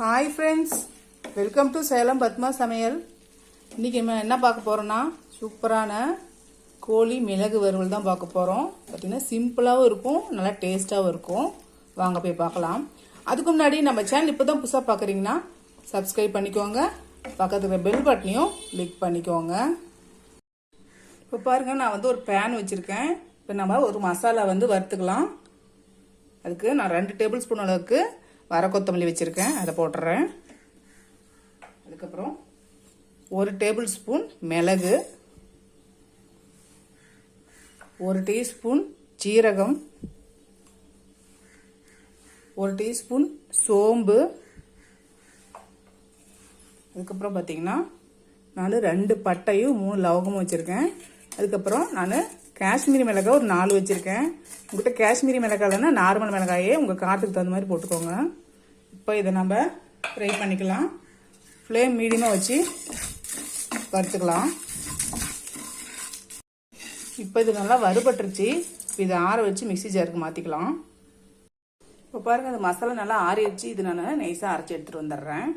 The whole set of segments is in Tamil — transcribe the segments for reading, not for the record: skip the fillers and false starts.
Hi friends, welcome to Salem Padma Samayal. இன்னைக்கு நம்ம என்ன பார்க்க போறோம்னா சூப்பரான கோழி மிளகு வறுவல் தான் பார்க்க போறோம். பாத்தீங்கன்னா சிம்பிளாவும் இருக்கும், நல்லா டேஸ்டாவும் இருக்கும். வாங்க போய் பார்க்கலாம். அதுக்கு முன்னாடி நம்ம சேனல் இப்போதான் புதுசா பார்க்கறீங்கன்னா Subscribe பண்ணிக்கோங்க. பக்கத்துல பெல் பட்டனையும் கிளிக் பண்ணிக்கோங்க. இப்போ பாருங்க நான் வந்து ஒரு pan வச்சிருக்கேன். இப்போ நம்ம ஒரு மசாலா வந்து வறுத்துக்கலாம். அதுக்கு நான் 2 டேபிள் ஸ்பூன் அளவுக்கு வர கொத்தமல்லி வச்சிருக்கேன், அதை போட்டுறேன். அதுக்கப்புறம் 1 டேபிள் ஸ்பூன் மிளகு, 1 டீஸ்பூன் ஜீரகம், 1 டீஸ்பூன் சோம்பு, அதுக்கப்புறம் பார்த்தீங்கன்னா நான் 2 பட்டையும் 3 லவங்கமும் வச்சுருக்கேன். அதுக்கப்புறம் நான் காஷ்மீரி மிளகாய் ஒரு 4 வச்சுருக்கேன். உங்கள்கிட்ட காஷ்மீரி மிளகாய் இல்லைன்னா நார்மல் மிளகாயே உங்கள் காரத்துக்கு தகுந்த மாதிரி போட்டுக்கோங்க. இப்போ இதை நம்ம ஃப்ரை பண்ணிக்கலாம். ஃப்ளேம் மீடியமாக வச்சு வறுத்துக்கலாம். இப்போ இது நல்லா வறுபட்டுருச்சு. இப்போ இதை ஆற வச்சு மிக்ஸி ஜாருக்கு மாற்றிக்கலாம். இப்போ பாருங்கள் அந்த மசாலா நல்லா ஆறிடுச்சு. இது நான் நைஸாக அரைச்சி எடுத்துகிட்டு வந்துடுறேன்.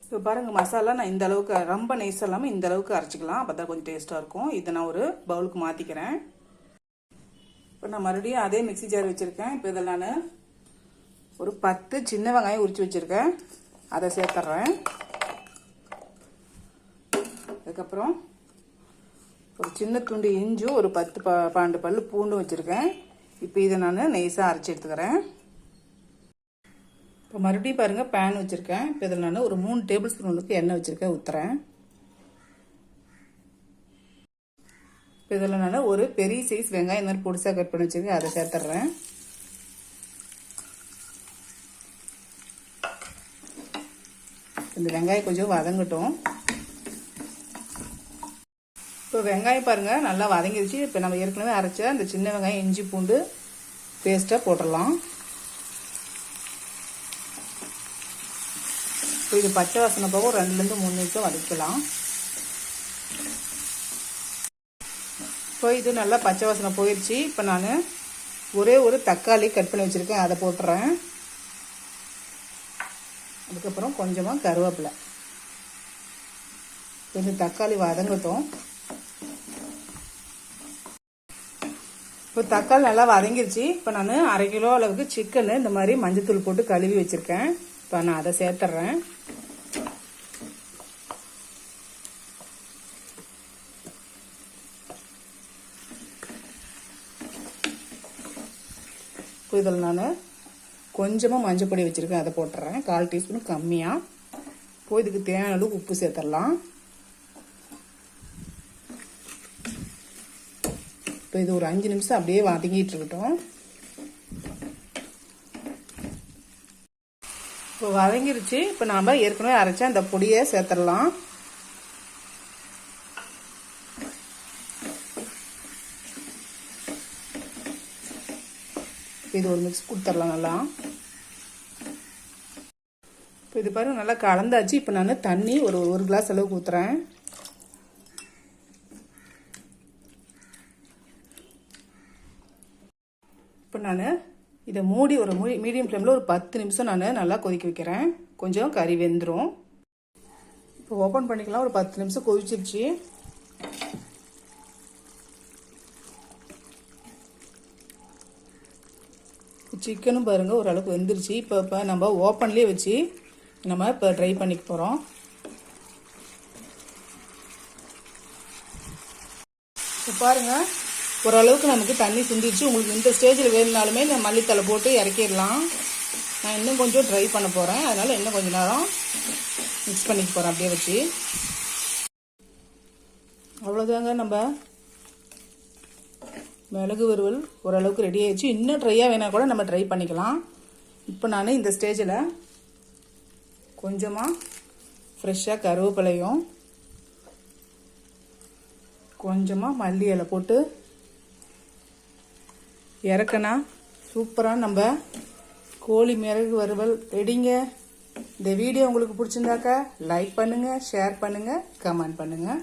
இப்போ பாருங்கள் மசாலா நான் இந்த அளவுக்கு ரொம்ப நைஸாக இல்லாமல் இந்த அளவுக்கு அரைச்சிக்கலாம். அப்போ தான் கொஞ்சம் டேஸ்ட்டாக இருக்கும். இதை நான் ஒரு பவுலுக்கு மாற்றிக்கிறேன். இப்போ நான் மறுபடியும் அதே மிக்ஸி ஜார் வச்சுருக்கேன். இப்போ இதில் நான் ஒரு 10 சின்ன வெங்காயம் உரிச்சு வச்சுருக்கேன், அதை சேர்த்துட்றேன். அதுக்கப்புறம் ஒரு சின்ன துண்டு இஞ்சும் ஒரு 10-12 பல்லு பூண்டும் வச்சுருக்கேன். இப்போ இதை நான் நைஸாக அரைச்சி எடுத்துக்கிறேன். இப்போ மறுபடியும் பாருங்கள் பேன் வச்சுருக்கேன். இப்போ இதில் நான் ஒரு 3 டேபிள் ஸ்பூனுக்கு எண்ணெய் வச்சுருக்கேன், ஊற்றுறேன். இப்போ இதில் நான் ஒரு பெரிய சைஸ் வெங்காயம் இந்த மாதிரி பொடிசாக கட் பண்ணி வச்சுருக்கேன், அதை சேர்த்துட்றேன். இந்த வெங்காயம் கொஞ்சம் வதங்கட்டும். இப்போ வெங்காயம் பாருங்கள் நல்லா வதங்கிடுச்சு. இப்போ நம்ம ஏற்கனவே அரைச்ச அந்த சின்ன வெங்காயம் இஞ்சி பூண்டு பேஸ்ட்டாக போட்டுடலாம். இப்போ இது பச்சை வாசனை போக 2-3 நிமிஷம் வதக்கலாம். இப்போ இது நல்லா பச்சை வாசனை போயிடுச்சு. இப்போ நான் ஒரே ஒரு தக்காளி கட் பண்ணி வச்சுருக்கேன், அதை போட்டுறேன். அதுக்கப்புறம் கொஞ்சமாக கருவேப்பிலை. இந்த தக்காளி வதங்கட்டும். இப்போ தக்காளி நல்லா வதங்கிருச்சு. இப்போ நான் 1/2 கிலோ அளவுக்கு சிக்கனு இந்த மாதிரி மஞ்சத்தூள் போட்டு கழுவி வச்சுருக்கேன். இப்போ நான் அதை சேர்த்துட்றேன். இப்போ இதில் நான் கொஞ்சமாக மஞ்சள் பொடி வச்சுருக்கேன், அதை போட்டுறேன். 1/4 டீஸ்பூன் கம்மியாக. இப்போ இதுக்கு தேவையான அளவுக்கு உப்பு சேர்த்துடலாம். இப்போ இது ஒரு 5 நிமிஷம் அப்படியே வதங்கிட்டு இருக்கட்டும். இப்போ வதங்கிருச்சு. இப்போ நாம் ஏற்கனவே அரைச்சா அந்த பொடியை சேர்த்துடலாம். இது ஒரு மிக்ஸ் கொடுத்துடலாம் நல்லா. இப்போ இது பாருங்க நல்லா கலந்தாச்சு. இப்போ நான் தண்ணி ஒரு கிளாஸ் அளவுக்கு ஊற்றுறேன். இப்போ நான் இதை மூடி ஒரு மீடியம் ஃப்ளேமில் ஒரு 10 நிமிஷம் நான் நல்லா கொதிக்க வைக்கிறேன். கொஞ்சம் கறி வெந்துடும். இப்போ ஓப்பன் பண்ணிக்கலாம். ஒரு 10 நிமிஷம் கொதிச்சிருச்சு. சிக்கனும் பாருங்கள் ஓரளவுக்கு வெந்துருச்சு. இப்போ நம்ம ஓப்பன்லேயே வச்சு நம்ம இப்போ ட்ரை பண்ணிக்க போகிறோம். இப்போ பாருங்கள் ஓரளவுக்கு நமக்கு தண்ணி சிந்திடுச்சு. உங்களுக்கு இந்த ஸ்டேஜில் வேணுனாலுமே நான் மல்லித்தலை போட்டு இறக்கிடலாம். நான் இன்னும் கொஞ்சம் ட்ரை பண்ண போகிறேன், அதனால் இன்னும் கொஞ்சம் நேரம் மிக்ஸ் பண்ணிக்க போகிறேன் அப்படியே வச்சு. அவ்வளோதாங்க, நம்ம மிளகு வறுவல் ஓரளவுக்கு ரெடி ஆயிடுச்சு. இன்னும் ட்ரையாக வேணால் கூட நம்ம ட்ரை பண்ணிக்கலாம். இப்போ நான் இந்த ஸ்டேஜில் கொஞ்சமாக ஃப்ரெஷ்ஷாக கருவேப்பிலையும் கொஞ்சமாக மல்லி இலை போட்டு இறக்குனா சூப்பராக நம்ம கோழி மிளகு வறுவல் ரெடிங்க. இந்த வீடியோ உங்களுக்கு பிடிச்சிருந்தாக்கா லைக் பண்ணுங்கள், ஷேர் பண்ணுங்கள், கமெண்ட் பண்ணுங்கள்.